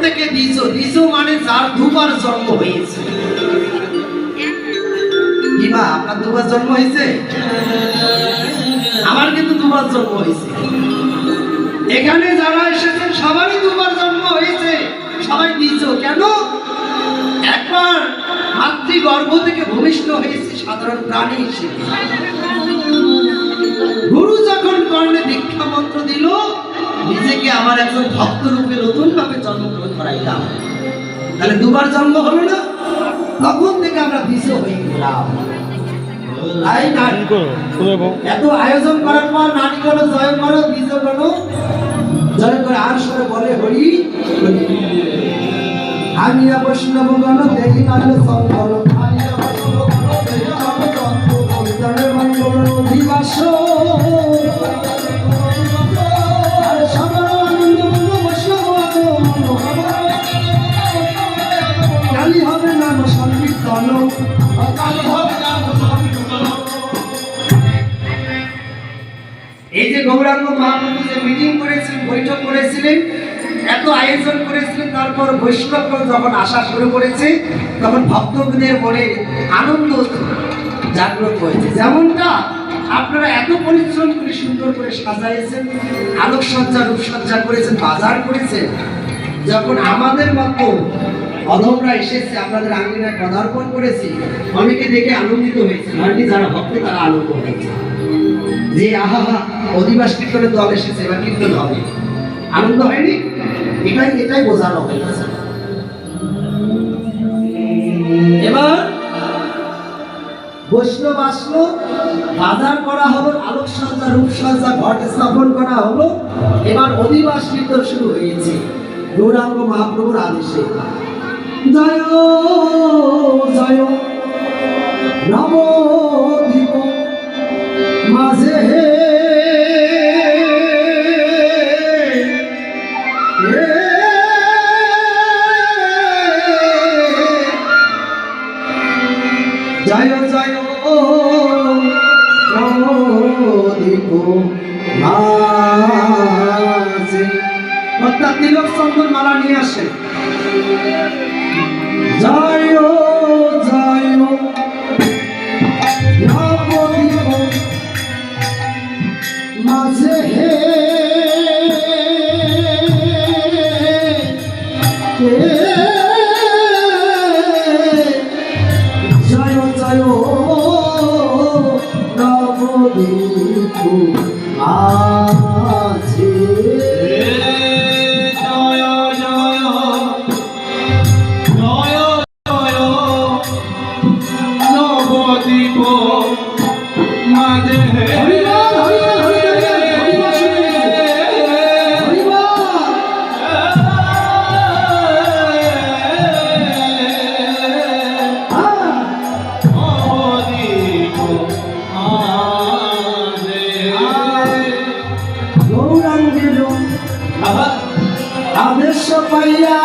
থেকে দ্বিজ, দ্বিজ মানে যার দুবার জন্ম হয়েছে। কি মা, আপনার দুবার জন্ম হয়েছে? আমার কিন্তু দুবার জন্ম হয়েছে। এখানে যারা এসেছেন সবারই দুবার জন্ম হয়েছে, সবাই দ্বিজ। কেন? একবার মাতৃগর্ভ থেকে ভূমিষ্ঠ হয়েছে সাধারণ প্রাণী হিসেবে। গুরু যখন কর্ণে দীক্ষা মন্ত্র দিল, নিজেকে আমার একজন ভক্ত রূপে নতুন ভাবে জন্মগ্রহণ করাইলাম। তাহলে দুবার জন্ম হলো না? তখন থেকে আমরা দ্বিজ হয়ে গেলাম। তাই না? এত আয়োজন করার পর নারী করো, জয় করো, দ্বিজ করো, জয় করে আর সরে বলে হরি আমি বৈষ্ণব গণ দেখি নালে সংকল মঙ্গল অধিবাস কালী হবে নাম সংকীর্তন। এই যে গৌরাঙ্গ মহাপ্রভু যে মিটিং করেছিলেন, বৈঠক করেছিলেন, এত আয়োজন করেছিলেন, তারপর বৈষ্ণবগণ যখন আসা শুরু করেছে তখন ভক্তদের মনে আনন্দ জাগ্রত হয়েছে। যেমনটা আপনারা এত পরিশ্রম করে সুন্দর করে সাজাইছেন, আলোকসজ্জা রূপসজ্জা করেছেন, বাজার করেছেন, যখন আমাদের মতো অধমরা এসেছে আপনাদের আঙ্গিনায় পদার্পণ করেছি, অনেকে দেখে আনন্দিত হয়েছে। হয়নি যারা ভক্ত তারা আনন্দ হয়েছে যে আহা অধিবাস কীর্তনের দল এসেছে, এবার কীর্তন হবে। আনন্দ হয়নি? এটাই বোঝানো হয়েছে। এবার বৈষ্ণব আসলো, বাজার করা হলো, আলোকসজ্জা রূপসজ্জা ঘট স্থাপন করা হলো। এবার অধিবাস কীর্তন শুরু হয়েছে গৌরাঙ্গ মহাপ্রভুর আদেশে। জয় জয় নবদ্বীপ মাঝে জয় জয় নবদ্বীপ মাঝে, অর্থাৎ তিলক চন্দন মালা নিয়ে আসেন। জয় জয় নবদ্বীপ মাঝে জয় জয় নবদ্বীপ মাঝে আদেশ পাইয়া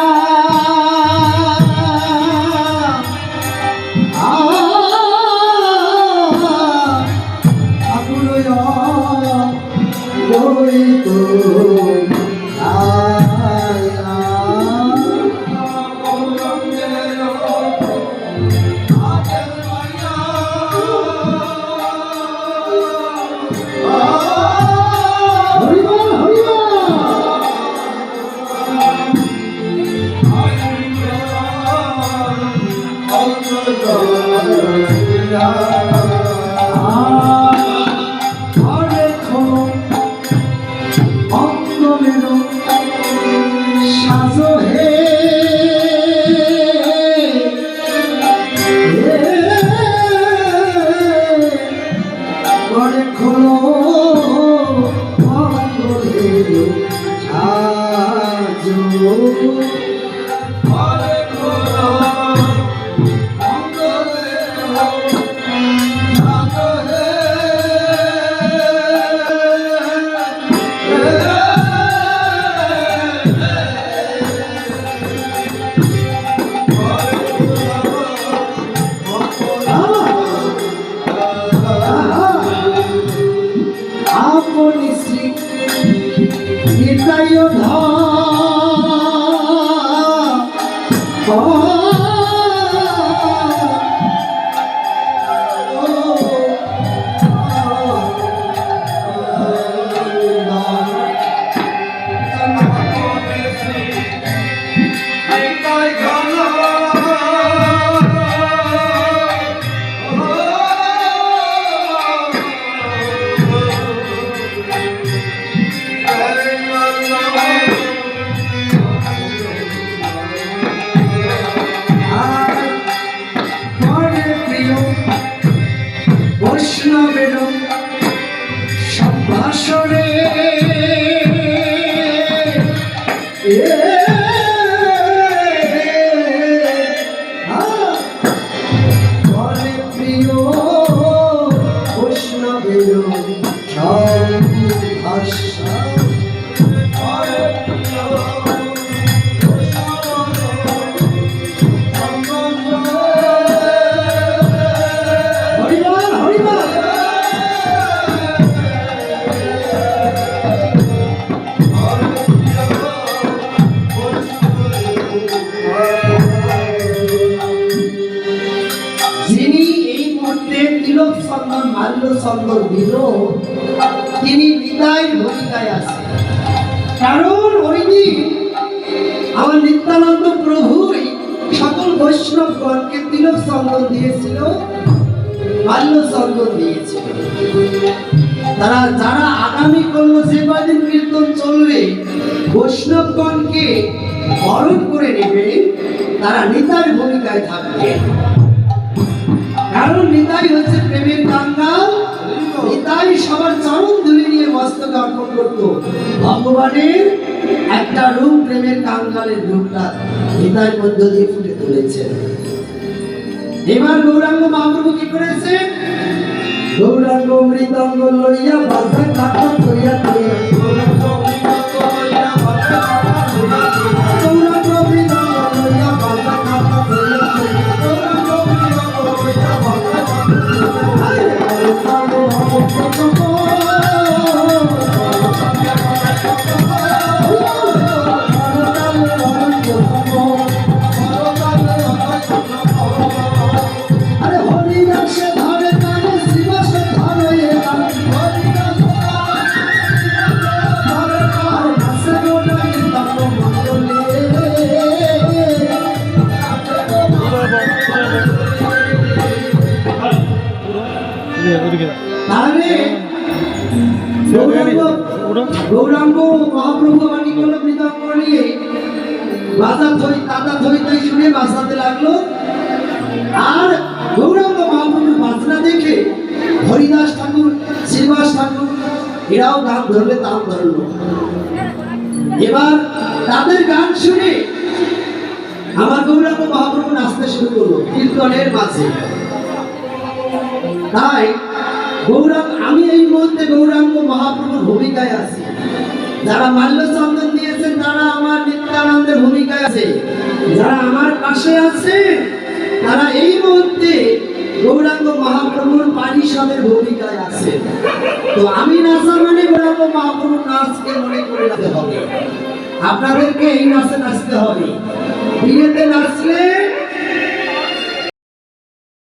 আপনি শ্রী নিতাই ধর বৈষ্ণবের সম্ভাষণে বলে প্রিয় বৈষ্ণবের ভাষা সম্মান দিল তিনি নিতাই ভূমিকায় আছেন। কারণ ওই দিন আমার নিত্যানন্দ প্রভুই সকল বৈষ্ণবগণকে তিলক চন্দন দিয়েছিল, মাল্য চন্দন দিয়েছিল। তারা যারা আগামী করলো যে কদিন কীর্তন চলবে বৈষ্ণবগণকে বরণ করে নেবে, তারা নিতাই ভূমিকায় থাকবে। কারণ নিতাই হচ্ছে প্রেমের কাঙ্গাল। নিতাই সবার চরণ ধুয়ে নিয়ে মস্তকে অর্পণ করত। ভগবানের একটা রূপ, প্রেমের কাঙ্গালের রূপটা নিতাই মধ্য দিয়ে ফুটে তুলেছে। এবার গৌরাঙ্গ মহাপ্রভু কি করেছে? গৌরাঙ্গ মৃদঙ্গ লইয়া বাজা কাটা কইয়া কইয়া গৌরাঙ্গ মৃদঙ্গ লইয়া বাজা কাটা কইয়া গৌরাঙ্গ মৃদঙ্গ লইয়া বাজা কাটা কইয়া গৌরাঙ্গ মৃদঙ্গ লইয়া বাজা কাটা আরে কালো আরে হরি নামে ধরে কানে শিবাসে ধরে হরি নামে ধরে কানে নাসে গোটাই তাকো মঙ্গলে তাহলে গৌরাঙ্গ মহাপ্রভু বাণী করলো মৃদঙ্গ নিয়ে বাজা ধই তাতা ধই ধই শুনে বাজাতে লাগলো। আর গৌরাঙ্গ মহাপ্রভুর বাজনা দেখে হরিদাস ঠাকুর, শ্রীবাস ঠাকুর এরাও গান ধরলে তাও ধরলো। এবার তাদের গান শুনে আমার গৌরাঙ্গ মহাপ্রভু নাচতে শুরু করলো কীর্তনের মাঝে। তাই আমি এই মুহূর্তে গৌরাঙ্গ মহাপ্রভুর ভূমিকায় আছি। যারা মাল্য চন্দন দিয়েছেন তারা আমার নিত্যানন্দের ভূমিকায় আছে। যারা আমার পাশে আছে তারা এই মুহূর্তে গৌরাঙ্গ মহাপ্রভুর পারিষদের ভূমিকায় আছে। তো আমি নাচা মানে গৌরাঙ্গ মহাপ্রভুর নাচকে মনে করে রাখতে হবে। আপনাদেরকে এই নাচে নাচতে হবে। বিয়েতে নাচলে